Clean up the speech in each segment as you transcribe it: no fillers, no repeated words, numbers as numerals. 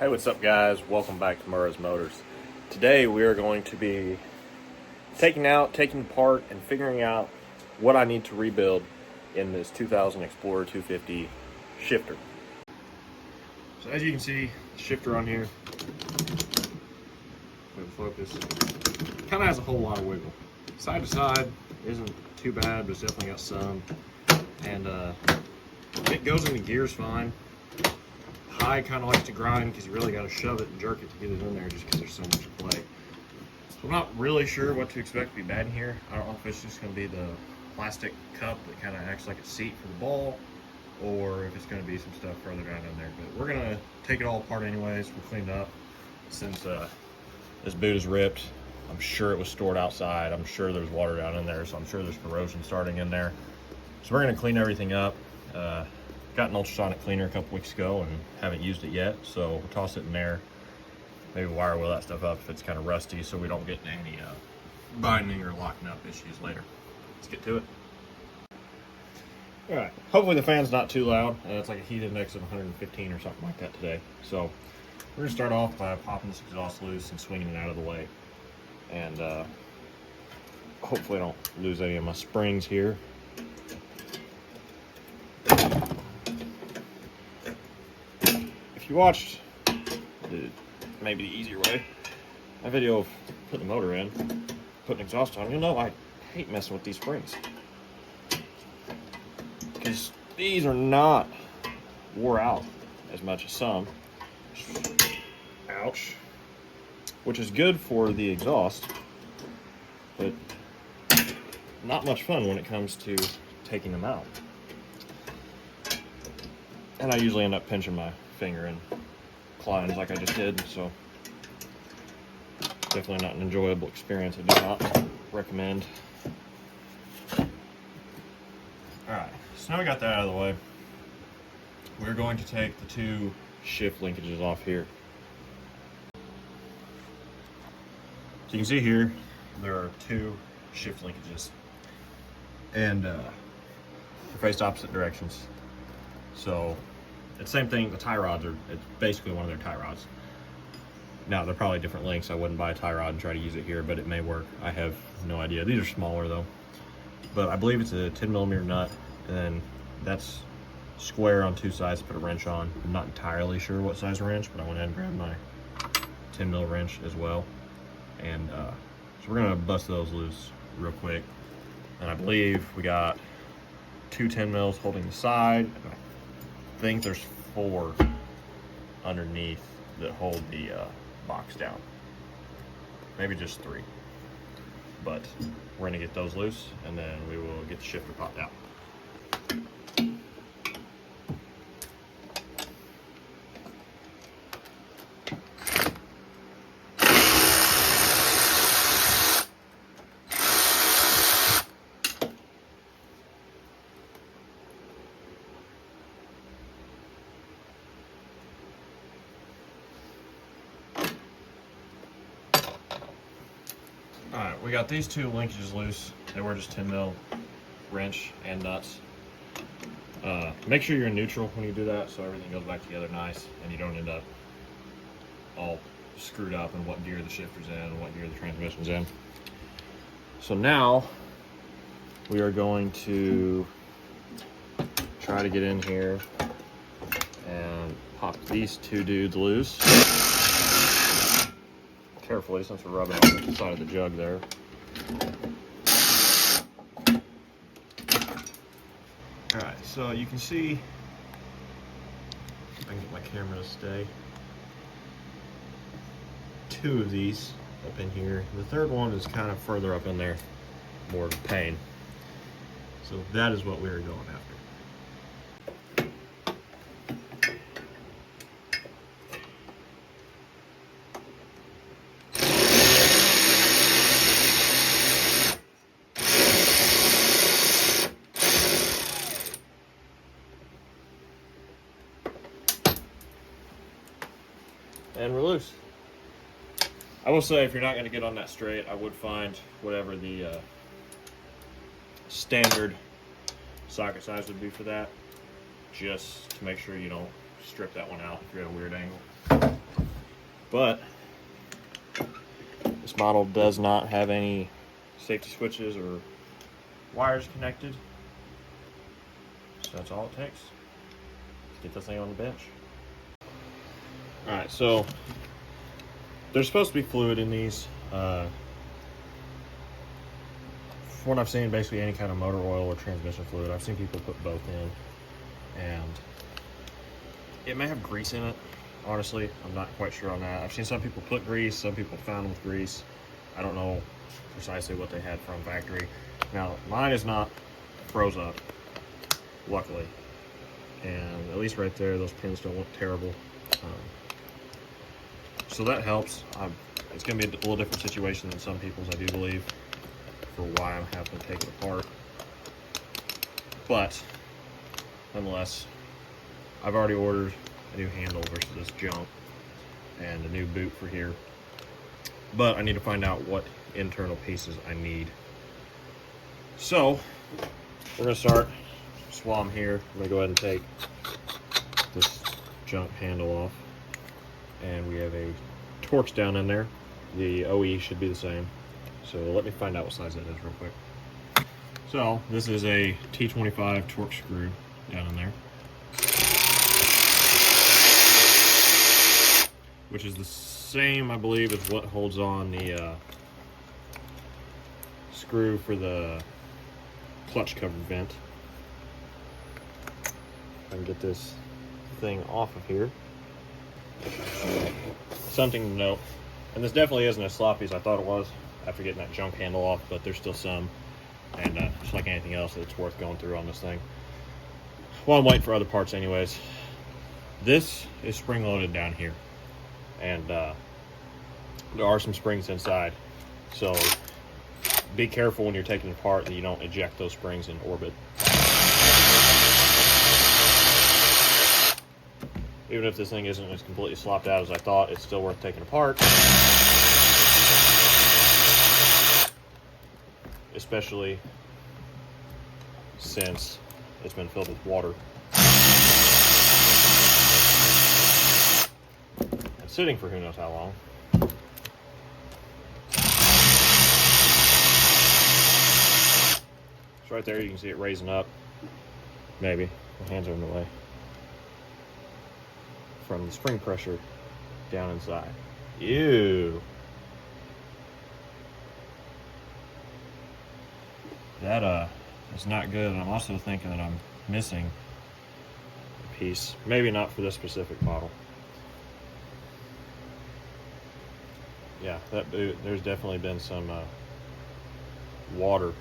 Hey, what's up guys? Welcome back to Murray's Motors. Today we are going to be taking apart, and figuring out what I need to rebuild in this 2000 Explorer 250 shifter. So as you can see, the shifter on here, focus, kind of has a whole lot of wiggle. Side to side isn't too bad, but it's definitely got some. And it goes into gears fine. High kind of likes to grind because you really got to shove it and jerk it to get it in there just because there's so much play. So I'm not really sure what to expect to be bad in here. I don't know if it's just going to be the plastic cup that kind of acts like a seat for the ball, or if it's going to be some stuff further down in there. But we're going to take it all apart anyways. We'll clean it up since this boot is ripped. I'm sure it was stored outside. I'm sure there's water down in there, so I'm sure there's corrosion starting in there. So we're going to clean everything up. Got an ultrasonic cleaner a couple weeks ago and haven't used it yet, so we'll toss it in there. Maybe wire wheel that stuff up if it's kind of rusty, so we don't get any binding or locking up issues later. Let's get to it. All right, hopefully the fan's not too loud. It's like a heat index of 115 or something like that today. So we're gonna start off by popping this exhaust loose and swinging it out of the way. And hopefully I don't lose any of my springs here. If you watched maybe the easier way, my video of putting the motor in, putting exhaust on, you'll know I hate messing with these springs, because these are not wore out as much as some. Ouch. Which is good for the exhaust, but not much fun when it comes to taking them out. And I usually end up pinching my finger and clawing like I just did, so definitely not an enjoyable experience. I do not recommend. Alright, so now we got that out of the way, we're going to take the two shift linkages off here. So you can see here, there are two shift linkages, and they're faced opposite directions. So it's the same thing, the tie rods are, it's basically one of their tie rods. Now they're probably different lengths. I wouldn't buy a tie rod and try to use it here, but it may work. I have no idea. These are smaller though. But I believe it's a 10mm nut, and then that's square on two sides to put a wrench on. I'm not entirely sure what size wrench, but I went ahead and grabbed my 10mm wrench as well. And so we're gonna bust those loose real quick. And I believe we got two 10mm holding the side. I think there's 4 underneath that hold the box down. Maybe just 3. But we're gonna get those loose, and then we will get the shifter popped out. Alright, we got these two linkages loose. They were just 10mm wrench and nuts. Make sure you're in neutral when you do that, so everything goes back together nice and you don't end up all screwed up in what gear the shifter's in and what gear the transmission's in. So now we are going to try to get in here and pop these two dudes loose. Carefully, since we're rubbing on the side of the jug there. Alright, so you can see, if I can get my camera to stay, 2 of these up in here. The third one is kind of further up in there, more of a pain. So that is what we are going after. And we're loose. I will say, if you're not going to get on that straight, I would find whatever the standard socket size would be for that, just to make sure you don't strip that one out if you're at a weird angle. But this model does not have any safety switches or wires connected. So that's all it takes to get this thing on the bench. Alright, so there's supposed to be fluid in these. From what I've seen, basically any kind of motor oil or transmission fluid. I've seen people put both in, and it may have grease in it. Honestly, I'm not quite sure on that. I've seen some people put grease, some people found with grease. I don't know precisely what they had from factory. Now, mine is not froze up, luckily. And at least right there, those pins don't look terrible. So that helps. It's going to be a little different situation than some people's, I do believe, for why I'm having to take it apart. But, nonetheless, I've already ordered a new handle versus this junk and a new boot for here. But I need to find out what internal pieces I need. So, we're going to start. Just while I'm here, I'm going to go ahead and take this junk handle off. And we have a Torx down in there. The OE should be the same. So let me find out what size that is real quick. So this is a T25 Torx screw down in there, which is the same, I believe, as what holds on the screw for the clutch cover vent. I can get this thing off of here. Something to note, and this definitely isn't as sloppy as I thought it was after getting that junk handle off, but there's still some, and just like anything else, it's worth going through on this thing. Well, I'm waiting for other parts anyways. This is spring loaded down here, and there are some springs inside, so be careful when you're taking it apart that you don't eject those springs in orbit. Even if this thing isn't as completely slopped out as I thought, it's still worth taking apart. Especially since it's been filled with water. And sitting for who knows how long. So right there you can see it raising up. Maybe. My hands are in the way. From the spring pressure down inside. Ew. That is not good, and I'm also thinking that I'm missing a piece. Maybe not for this specific model. Yeah, that boot, there's definitely been some water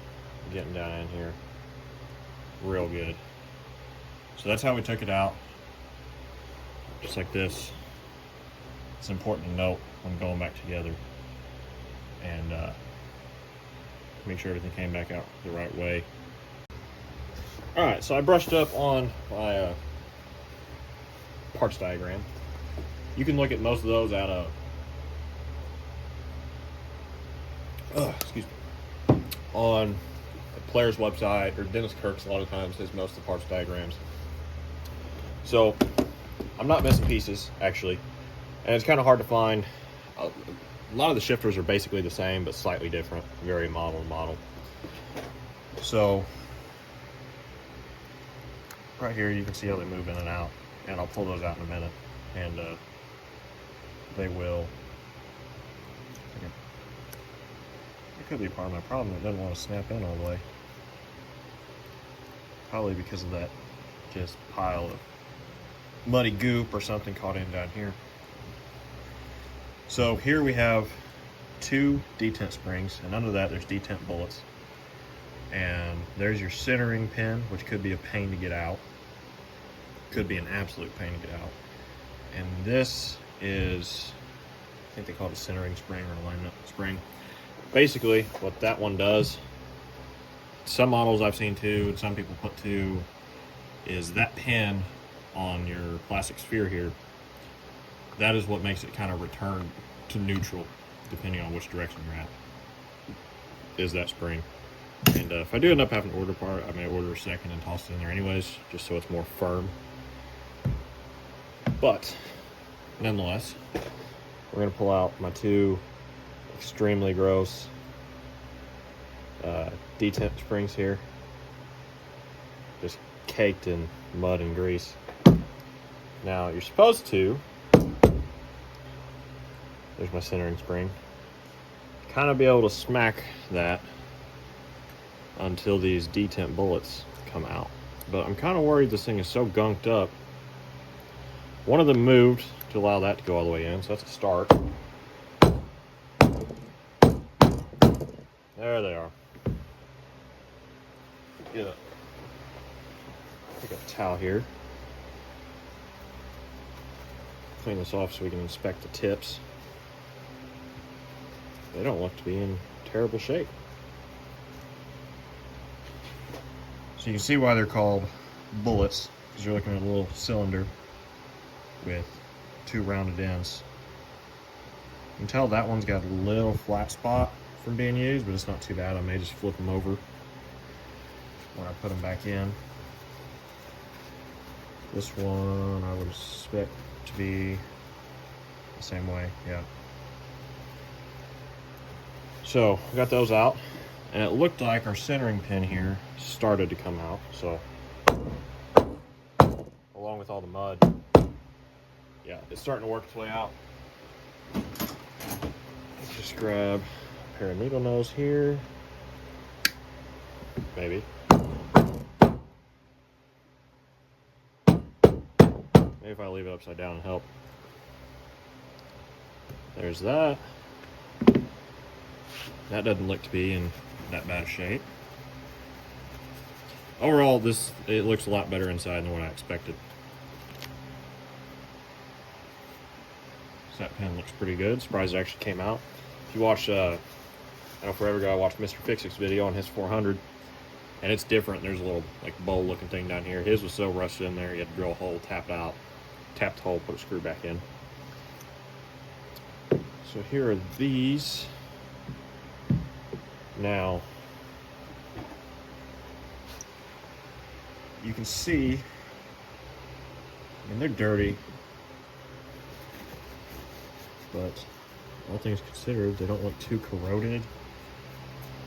getting down in here. Real good. So that's how we took it out. Just like this. It's important to note when going back together, and make sure everything came back out the right way. Alright, so I brushed up on my parts diagram. You can look at most of those out of excuse me, on the Polaris website, or Dennis Kirk's a lot of times does most of the parts diagrams. So I'm not missing pieces, actually, and it's kind of hard to find. A lot of the shifters are basically the same, but slightly different, vary model to model. So right here you can see how they move in and out, and I'll pull those out in a minute, and they will. It could be part of my problem. It doesn't want to snap in all the way. Probably because of that just pile of muddy goop or something caught in down here. So here we have two detent springs, and under that there's detent bullets. And there's your centering pin, which could be a pain to get out. Could be an absolute pain to get out. And this is, I think they call it a centering spring or alignment spring. Basically, what that one does, some models I've seen too, and some people put too, is that pin on your plastic sphere here, that is what makes it kind of return to neutral, depending on which direction you're at, is that spring. And if I do end up having to order a part, I may order a second and toss it in there anyways, just so it's more firm. But, nonetheless, we're gonna pull out my two extremely gross detent springs here, just caked in mud and grease. Now you're supposed to, there's my centering spring, kind of be able to smack that until these detent bullets come out. But I'm kind of worried this thing is so gunked up. One of them moved to allow that to go all the way in, so that's a start. There they are. Get a, take a towel here. Clean this off so we can inspect the tips. They don't look to be in terrible shape. So you can see why they're called bullets, because you're looking at a little cylinder with two rounded ends. You can tell that one's got a little flat spot from being used, but it's not too bad. I may just flip them over when I put them back in. This one I would expect to be the same way, yeah. So we got those out, and it looked like our centering pin here started to come out. So along with all the mud, yeah, it's starting to work its way out. Just grab a pair of needle nose here, maybe. Maybe if I leave it upside down and help. There's that. That doesn't look to be in that bad shape. Overall, it looks a lot better inside than what I expected. So that pin looks pretty good. Surprised it actually came out. If you watch, I know forever ago I watched Mr. Fixit's video on his 400, and it's different. There's a little like bowl looking thing down here. His was so rusted in there, you had to drill a hole, tap it out, tap the hole, put a screw back in. So here are these. Now, you can see, I mean, they're dirty, but all things considered, they don't look too corroded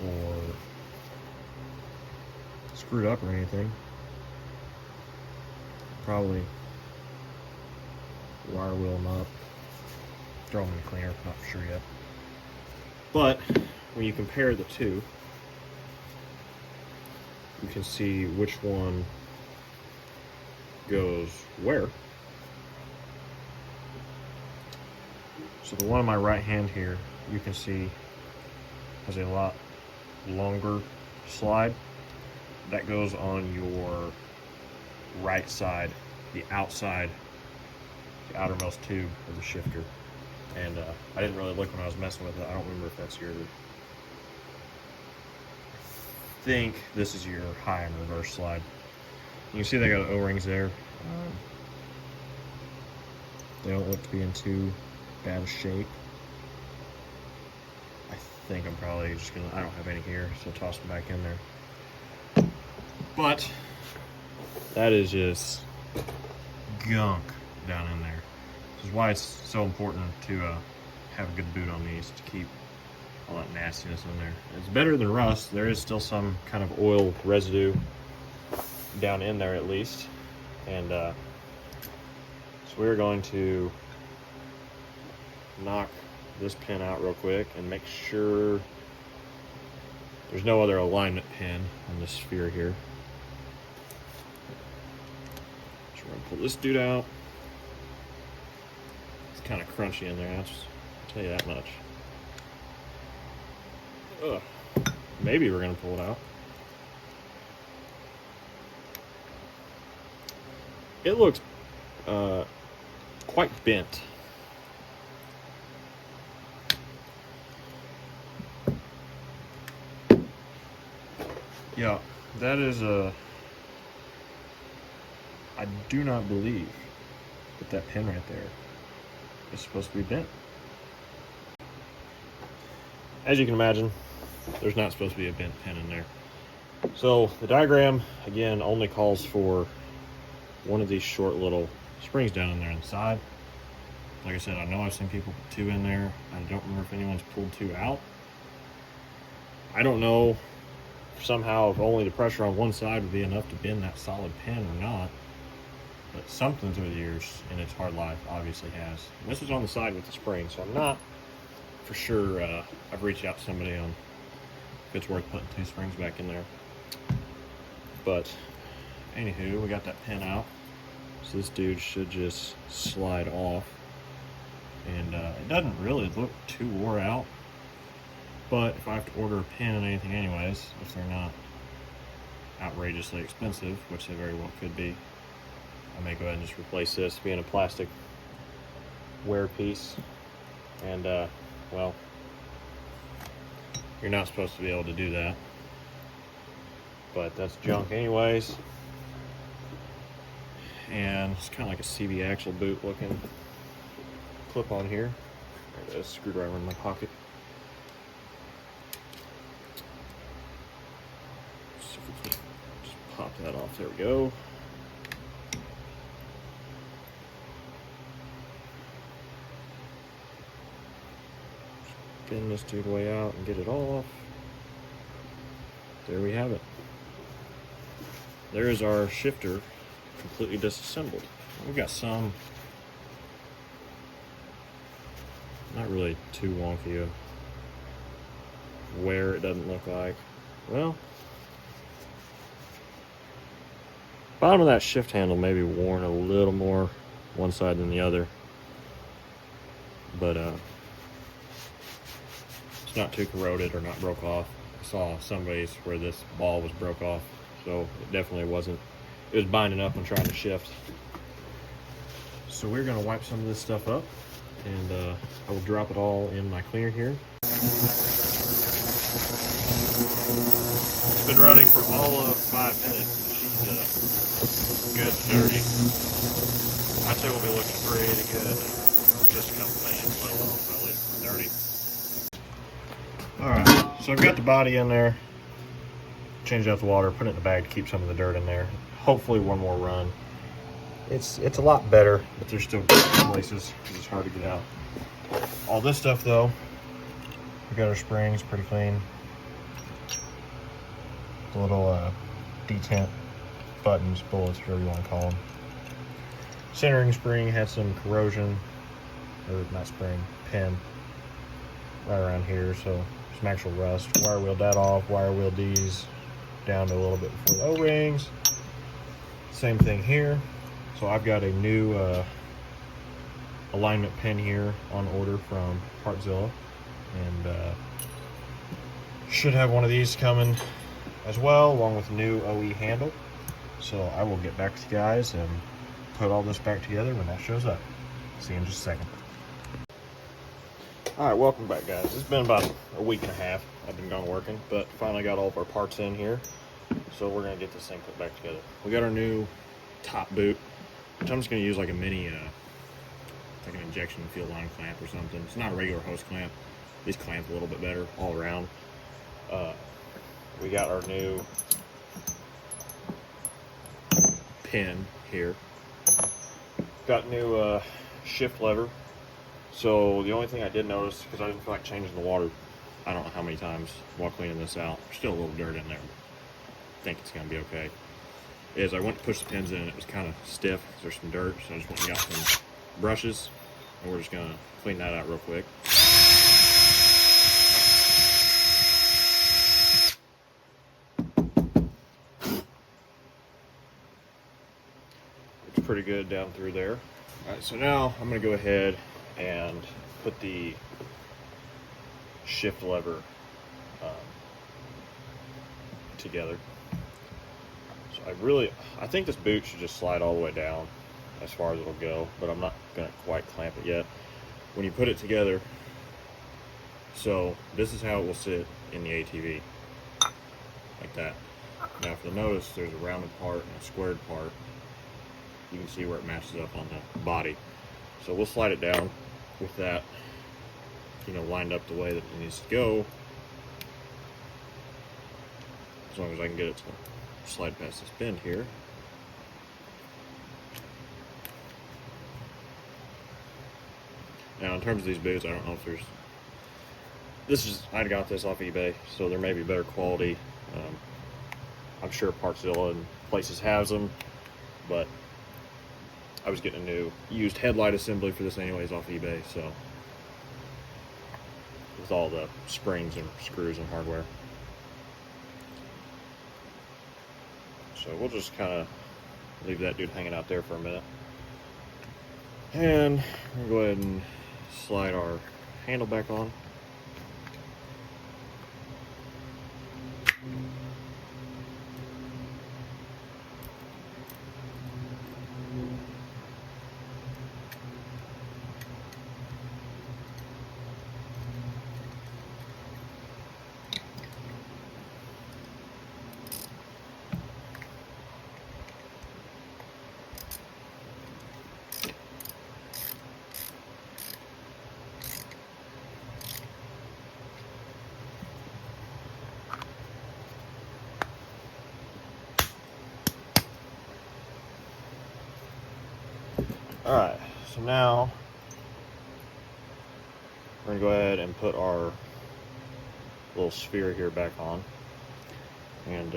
or screwed up or anything. Probably wire wheel them up, throw them in the cleaner, not for sure yet. But when you compare the two, you can see which one goes where. So the one on my right hand here, you can see has a lot longer slide. That goes on your right side, the outside, the outermost tube of the shifter. And I didn't really look when I was messing with it. I don't remember if that's your, I think this is your high and reverse slide. You can see they got O-rings there. They don't look to be in too bad a shape. I think I'm probably just gonna, I don't have any here, so I'll toss them back in there. But that is just gunk down in there. This is why it's so important to have a good boot on these, to keep all that nastiness in there. It's better than rust. There is still some kind of oil residue down in there at least. And so we're going to knock this pin out real quick and make sure there's no other alignment pin on this sphere here. So we're gonna pull this dude out. It's kind of crunchy in there, I'll tell you that much. Ugh. Maybe we're gonna pull it out. It looks quite bent. Yeah, that is I do not believe that pin right there is supposed to be bent. As you can imagine, there's not supposed to be a bent pin in there. So the diagram, again, only calls for one of these short little springs down in there on the side. Like I said, I know I've seen people put 2 in there. I don't remember if anyone's pulled 2 out. I don't know somehow if only the pressure on one side would be enough to bend that solid pin or not. But something through the years in its hard life obviously has. And this was on the side with the spring, so I'm not for sure. I've reached out to somebody on if it's worth putting 2 springs back in there. But anywho, we got that pin out. So this dude should just slide off. And it doesn't really look too wore out. But if I have to order a pin and anything anyways, if they're not outrageously expensive, which they very well could be, I may go ahead and just replace this being a plastic wear piece. And well, you're not supposed to be able to do that, but that's junk anyways. And it's kind of like a CB axle boot looking clip on here. There it is, screwdriver in my pocket. See if we can just pop that off. There we go. Bend this dude way out and get it off. There we have it. There is our shifter completely disassembled. We've got some not really too wonky of wear, it doesn't look like. Well, bottom of that shift handle may be worn a little more one side than the other, but it's not too corroded or not broke off. I saw somebody's where this ball was broke off, so it definitely wasn't. It was binding up when trying to shift. So we're gonna wipe some of this stuff up, and I will drop it all in my cleaner here. It's been running for all of 5 minutes. She's good and dirty. I'd say we'll be looking pretty good in just a couple minutes, let alone probably dirty. Alright, so I've got the body in there, changed out the water, put it in the bag to keep some of the dirt in there. Hopefully one more run. It's a lot better, but there's still places because it's hard to get out. All this stuff though, we got our springs pretty clean. The little detent buttons, bullets, whatever you want to call them. Centering spring had some corrosion, or not spring, pin, right around here, so some actual rust. Wire wheeled that off, wire wheeled these down to a little bit before the O-rings. Same thing here. So I've got a new alignment pin here on order from Partzilla, and should have one of these coming as well, along with a new OE handle. So I will get back to you guys and put all this back together when that shows up. See you in just a second. Alright, welcome back guys. It's been about a week and a half I've been gone working, but finally got all of our parts in here. So we're going to get this thing put back together. We got our new top boot, which I'm just going to use like a mini, like an injection field line clamp or something. It's not a regular hose clamp. These clamp a little bit better all around. We got our new pin here. Got new shift lever. So the only thing I did notice, because I didn't feel like changing the water, I don't know how many times while cleaning this out, there's still a little dirt in there. I think it's going to be okay. Is I went to push the pins in and it was kind of stiff. There's some dirt, so I just went and got some brushes, and we're just going to clean that out real quick. It's pretty good down through there. Alright, so now I'm going to go ahead and put the shift lever together. So I think this boot should just slide all the way down as far as it'll go, but I'm not going to quite clamp it yet. When you put it together, so this is how it will sit in the ATV, like that. Now if you'll notice, there's a rounded part and a squared part. You can see where it matches up on the body. So we'll slide it down with that, lined up the way that it needs to go, as long as I can get it to slide past this bend here. Now in terms of these boots, I don't know if there's, I got this off eBay, so there may be better quality. I'm sure Partzilla and places has them, but I was getting a new used headlight assembly for this anyways off eBay, so with all the springs and screws and hardware. So we'll just kind of leave that dude hanging out there for a minute. And we'll go ahead and slide our handle back on. Alright, so now we're going to go ahead and put our little sphere here back on. And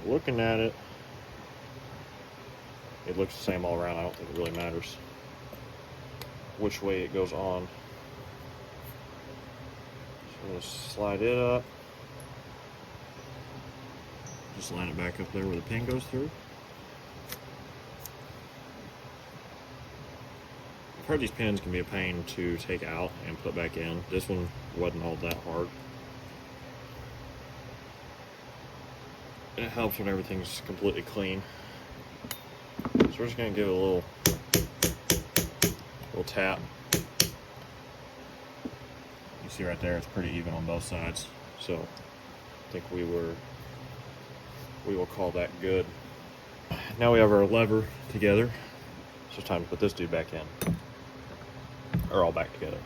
looking at it, it looks the same all around. I don't think it really matters which way it goes on. So just slide it up. Just line it back up there where the pin goes through. I've heard these pins can be a pain to take out and put back in. This one wasn't all that hard. And it helps when everything's completely clean. So we're just going to give it a little tap. You see right there, it's pretty even on both sides. So I think we will call that good. Now we have our lever together. So it's time to put this dude back in. Or all back together.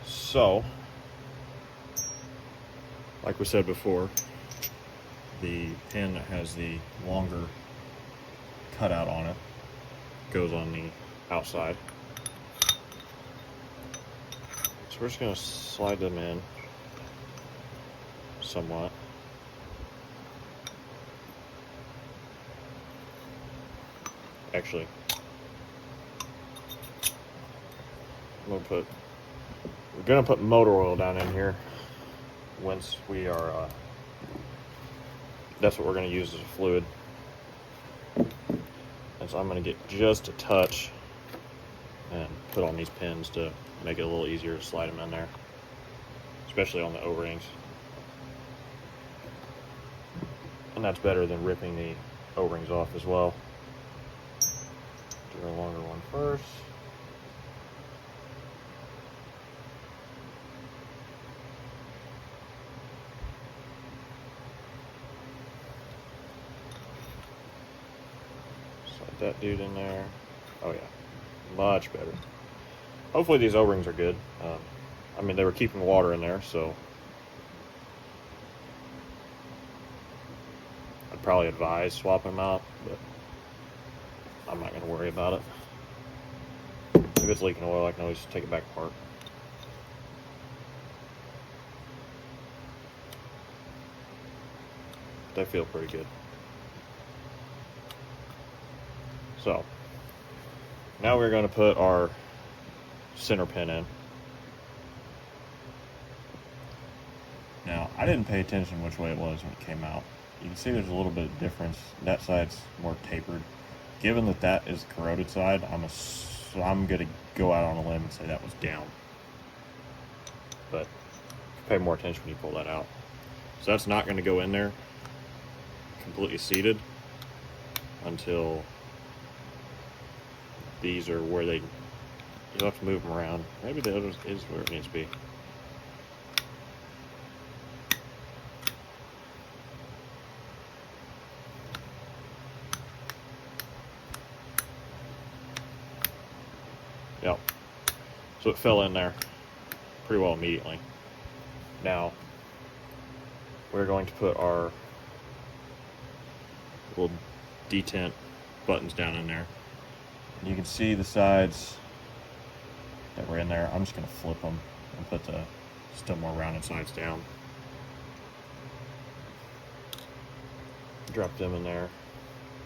So, like we said before, the pin that has the longer cutout on it goes on the outside. So we're just going to slide them in somewhat. Actually, we're gonna put motor oil down in here once we are, that's what we're gonna use as a fluid. And so I'm gonna get just a touch and put on these pins to make it a little easier to slide them in there, especially on the O-rings. And that's better than ripping the O-rings off as well. Do a longer one first. Slide that dude in there. Oh yeah, much better. Hopefully these O-rings are good. I mean, they were keeping water in there, so I'd probably advise swapping them out, but I'm not going to worry about it. If it's leaking oil, I can always take it back apart. They feel pretty good. So, now we're going to put our center pin in. Now, I didn't pay attention which way it was when it came out. You can see there's a little bit of difference. That side's more tapered. Given that that is the corroded side, I'm going to go out on a limb and say that was down. But pay more attention when you pull that out. So that's not going to go in there completely seated until these are where they, you'll have to move them around. Maybe the other is where it needs to be. Yep. So it fell in there pretty well immediately. Now, we're going to put our little detent buttons down in there. You can see the sides that were in there. I'm just going to flip them and put the still more rounded sides down. Drop them in there,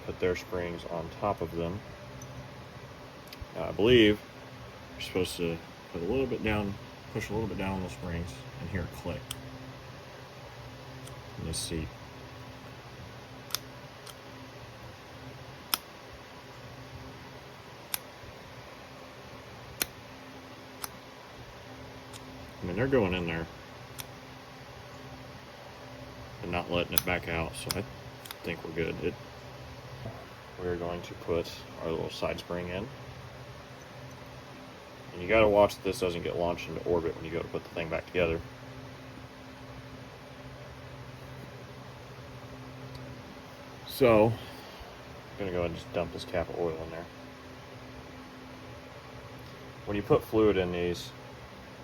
put their springs on top of them. Now, I believe you're supposed to put a little bit down, push a little bit down on the springs, and hear it click in this seat. I mean, they're going in there and not letting it back out, so I think we're good. We're going to put our little side spring in. And you got to watch that this doesn't get launched into orbit when you go to put the thing back together. So, I'm going to go ahead and just dump this cap of oil in there. When you put fluid in these,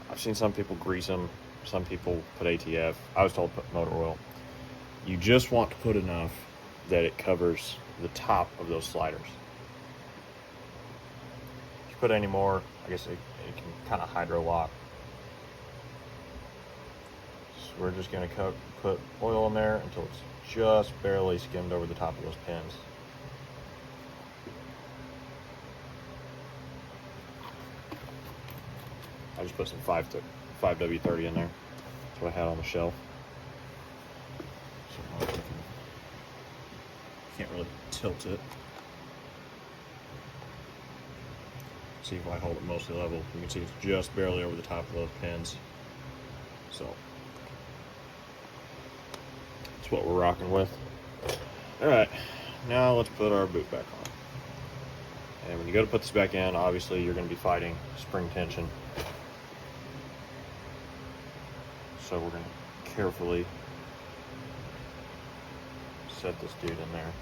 I've seen some people grease them, some people put ATF. I was told to put motor oil. You just want to put enough that it covers the top of those sliders. If you put any more, I guess it can kind of hydro lock. So we're just going to put oil in there until it's just barely skimmed over the top of those pins. I just put some 5W30 in there. That's what I had on the shelf. So can't really tilt it. See if I hold it mostly level. You can see it's just barely over the top of those pins. So that's what we're rocking with. Alright, now let's put our boot back on. And when you go to put this back in, obviously you're going to be fighting spring tension. So we're going to carefully set this dude in there.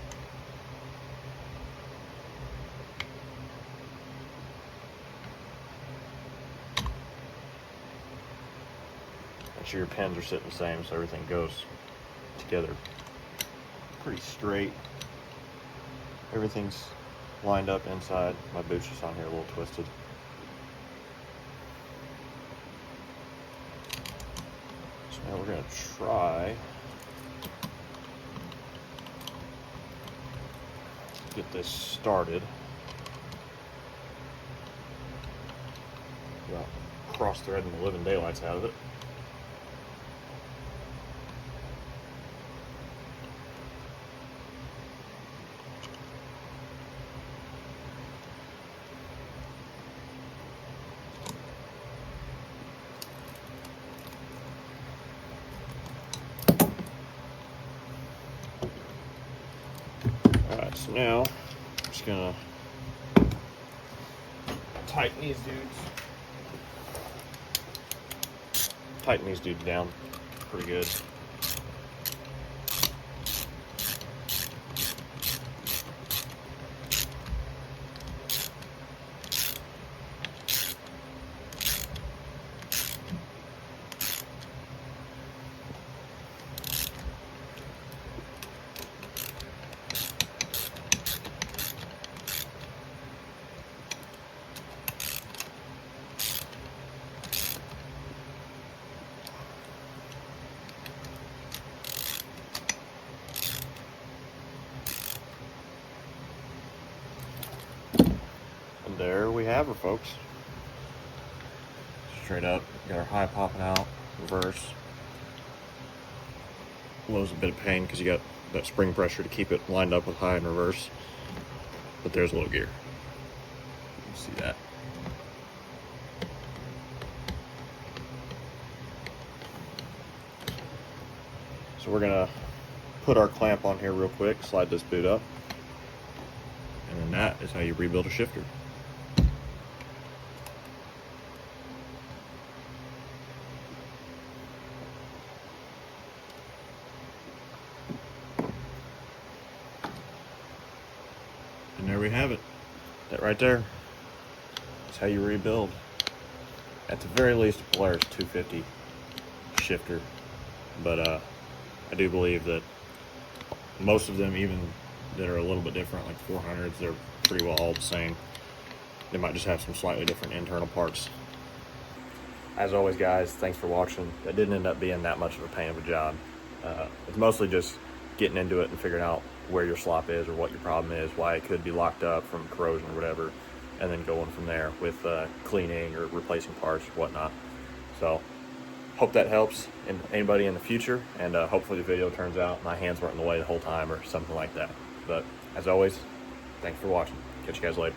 Make sure your pins are sitting the same so everything goes together pretty straight. Everything's lined up inside. My boot's just on here a little twisted. So now we're going to try to get this started. Without cross-threading the living daylights out of it. Alright, so now I'm just gonna tighten these dudes down pretty good. And there we have her, folks. Straight up, got our high popping out, reverse. Low's a bit of pain because you got that spring pressure to keep it lined up with high and reverse. But there's low gear. You see that. So we're gonna put our clamp on here real quick, slide this boot up. And then that is how you rebuild a shifter. And there we have it. That right there. That's how you rebuild. At the very least, a Polaris 250 shifter. But I do believe that most of them, even that are a little bit different, like 400s, they're pretty well all the same. They might just have some slightly different internal parts as always, guys, thanks for watching. It didn't end up being that much of a pain of a job. It's mostly just getting into it and figuring out where your slop is or what your problem is, why it could be locked up from corrosion or whatever, and then going from there with cleaning or replacing parts or whatnot. So hope that helps anybody in the future, and hopefully the video turns out my hands weren't in the way the whole time or something like that. But as always, thanks for watching. Catch you guys later.